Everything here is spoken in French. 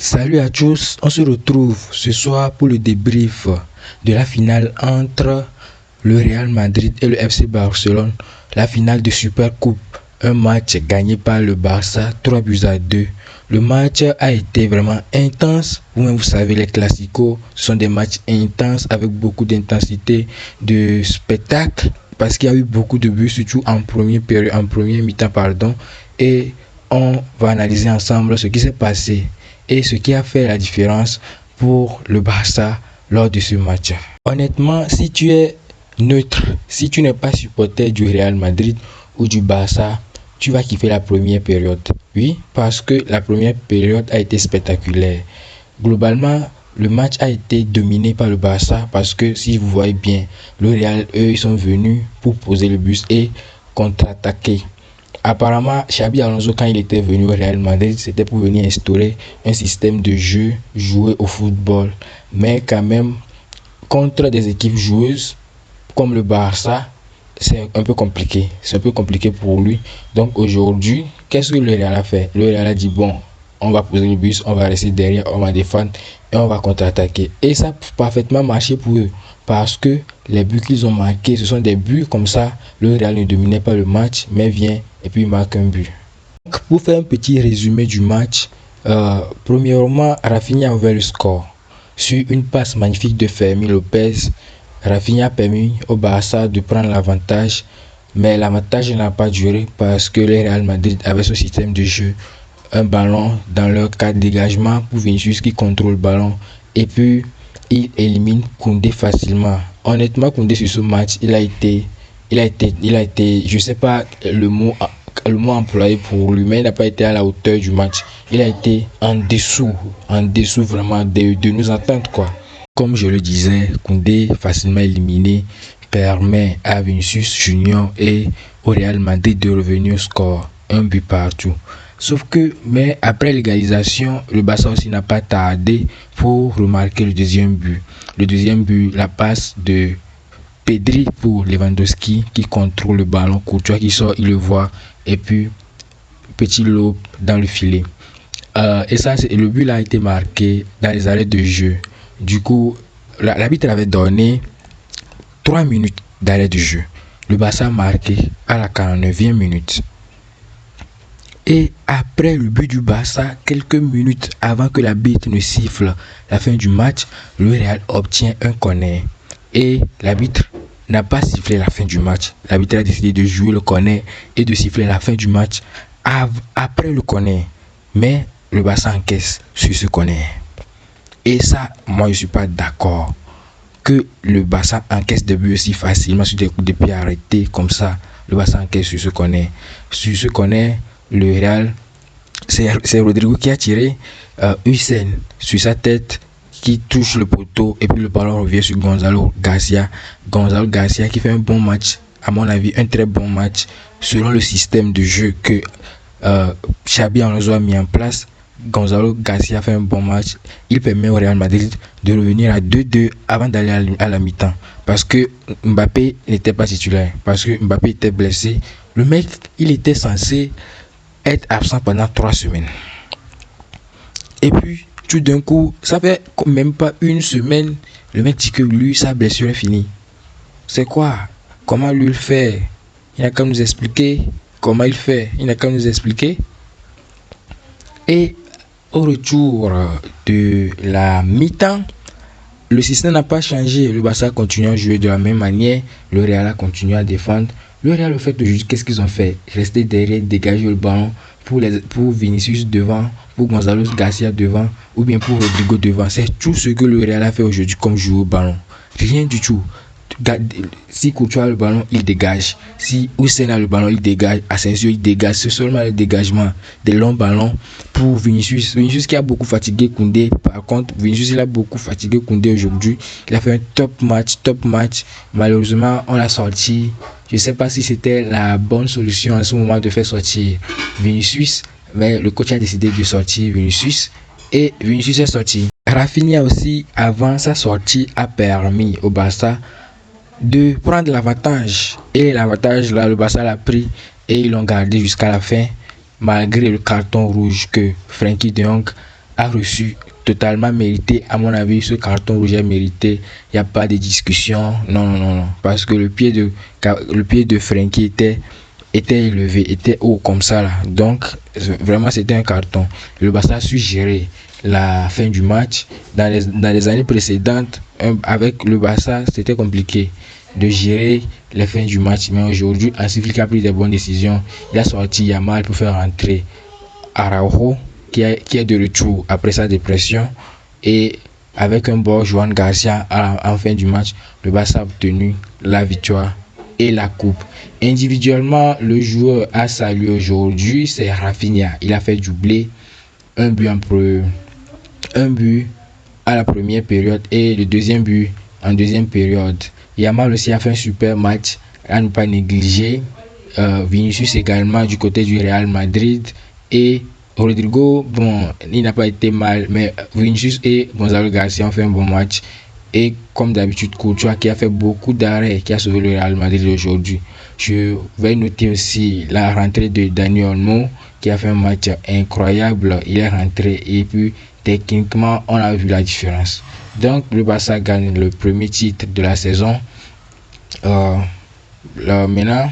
Salut à tous, on se retrouve ce soir pour le débrief de la finale entre le Real Madrid et le FC Barcelone, la finale de Supercoupe, un match gagné par le Barça 3-2. Le match a été vraiment intense, vous-même vous savez les classicos, ce sont des matchs intenses avec beaucoup d'intensité, de spectacle, parce qu'il y a eu beaucoup de buts, surtout en premier mi-temps, et on va analyser ensemble ce qui s'est passé et ce qui a fait la différence pour le Barça lors de ce match. Honnêtement, si tu es neutre, si tu n'es pas supporter du Real Madrid ou du Barça, tu vas kiffer la première période. Oui, parce que la première période a été spectaculaire. Globalement, le match a été dominé par le Barça parce que si vous voyez bien, le Real, eux, ils sont venus pour poser le bus et contre-attaquer. Apparemment, Xabi Alonso, quand il était venu au Real Madrid, c'était pour venir instaurer un système de jeu, jouer au football. Mais quand même, contre des équipes joueuses comme le Barça, c'est un peu compliqué. C'est un peu compliqué pour lui. Donc aujourd'hui, qu'est-ce que le Real a fait? Le Real a dit, bon, on va poser le bus, on va rester derrière, on va défendre et on va contre-attaquer. Et ça a parfaitement marché pour eux. Parce que les buts qu'ils ont marqués, ce sont des buts comme ça. Le Real ne dominait pas le match, mais vient et puis marque un but. Donc, pour faire un petit résumé du match, premièrement, Rafinha a ouvert le score. Sur une passe magnifique de Fermín López, Rafinha a permis au Barça de prendre l'avantage. Mais l'avantage n'a pas duré parce que le Real Madrid avait son système de jeu. Un ballon dans leur cas de dégagement pour Vinicius qui contrôle le ballon. Et puis, il élimine Koundé facilement. Honnêtement, Koundé sur ce match, il a été, je sais pas le mot employé pour lui, mais il n'a pas été à la hauteur du match. Il a été en dessous vraiment de nos attentes, quoi. Comme je le disais, Koundé facilement éliminé permet à Vinicius Junior et au Real Madrid de revenir au score, un but partout. Sauf que, mais après l'égalisation, le Barça aussi n'a pas tardé pour remarquer le deuxième but. Le deuxième but, la passe de Pedri pour Lewandowski qui contrôle le ballon, Courtois qui sort, il le voit, et puis petit lob dans le filet. Et ça, le but là a été marqué dans les arrêts de jeu. Du coup, l'arbitre avait donné 3 minutes d'arrêt de jeu. Le Barça a marqué à la 49e minute. Et après le but du Barça, quelques minutes avant que l'arbitre ne siffle la fin du match, le Real obtient un corner. Et l'arbitre n'a pas sifflé la fin du match. L'arbitre a décidé de jouer le corner et de siffler la fin du match après le corner. Mais le Barça encaisse sur ce corner. Et ça, moi je ne suis pas d'accord que le Barça encaisse des buts aussi facilement sur des coups de pied arrêtés comme ça. Le Barça encaisse sur ce corner. Sur ce corner, le Real, c'est Rodrigo qui a tiré Hussein sur sa tête qui touche le poteau et puis le ballon revient sur Gonzalo Garcia. Gonzalo Garcia qui fait un bon match, à mon avis un très bon match selon le système de jeu que Xabi Alonso a mis en place. Gonzalo Garcia fait un bon match. Il permet au Real Madrid de revenir à 2-2 avant d'aller à la mi-temps. Parce que Mbappé n'était pas titulaire. Parce que Mbappé était blessé. Le mec, il était censé être absent pendant 3 semaines. Et puis, tout d'un coup, ça fait même pas une semaine, le mec dit que lui, sa blessure est finie. C'est quoi? Comment lui le faire? Il n'a qu'à nous expliquer comment il fait. Il n'a qu'à nous expliquer. Et au retour de la mi-temps, le système n'a pas changé. Le Barça continue à jouer de la même manière. Le Real a continué à défendre. Le Real, le fait aujourd'hui, qu'est-ce qu'ils ont fait? Rester derrière, dégager le ballon pour Vinicius devant, pour Gonzalo Garcia devant, ou bien pour Rodrigo devant. C'est tout ce que le Real a fait aujourd'hui comme jouer au ballon. Rien du tout. Si Courtois a le ballon, il dégage. Si Hussein a le ballon, il dégage. Asensio, il dégage. C'est seulement le dégagement des longs ballons pour Vinicius. Vinicius qui a beaucoup fatigué Koundé. Par contre, Vinicius il a beaucoup fatigué Koundé aujourd'hui. Il a fait un top match. Malheureusement, on l'a sorti. Je ne sais pas si c'était la bonne solution à ce moment de faire sortir Vinicius. Mais le coach a décidé de sortir Vinicius. Et Vinicius est sorti. Rafinha aussi, avant sa sortie, a permis au Barça de prendre l'avantage. Et l'avantage là, le Barça l'a pris et ils l'ont gardé jusqu'à la fin, malgré le carton rouge que Frenkie de Jong a reçu totalement mérité. À mon avis, ce carton rouge est mérité. Il n'y a pas de discussion. Non, non, non, non. Parce que le pied de Frenkie était élevé, était haut comme ça là. Donc, vraiment, c'était un carton. Le Barça a su gérer la fin du match. Dans les années précédentes, avec le Barça, c'était compliqué de gérer les fins du match. Mais aujourd'hui, Hansi Flick a pris des bonnes décisions. Il a sorti Yamal pour faire rentrer Araujo, qui est de retour après sa dépression. Et avec un bon Joan Garcia en fin du match, le Barça a obtenu la victoire et la coupe. Individuellement, le joueur à saluer aujourd'hui, c'est Rafinha. Il a fait doubler, un but à la première période et le deuxième but en deuxième période. Yamal aussi a fait un super match à ne pas négliger. Vinicius également du côté du Real Madrid et Rodrigo, bon, il n'a pas été mal, mais Vinicius et Gonzalo Garcia ont fait un bon match. Et comme d'habitude, Courtois qui a fait beaucoup d'arrêts, qui a sauvé le Real Madrid aujourd'hui. Je vais noter aussi la rentrée de Dani Olmo, qui a fait un match incroyable. Il est rentré et puis techniquement, on a vu la différence. Donc, le Barça gagne le premier titre de la saison. Maintenant,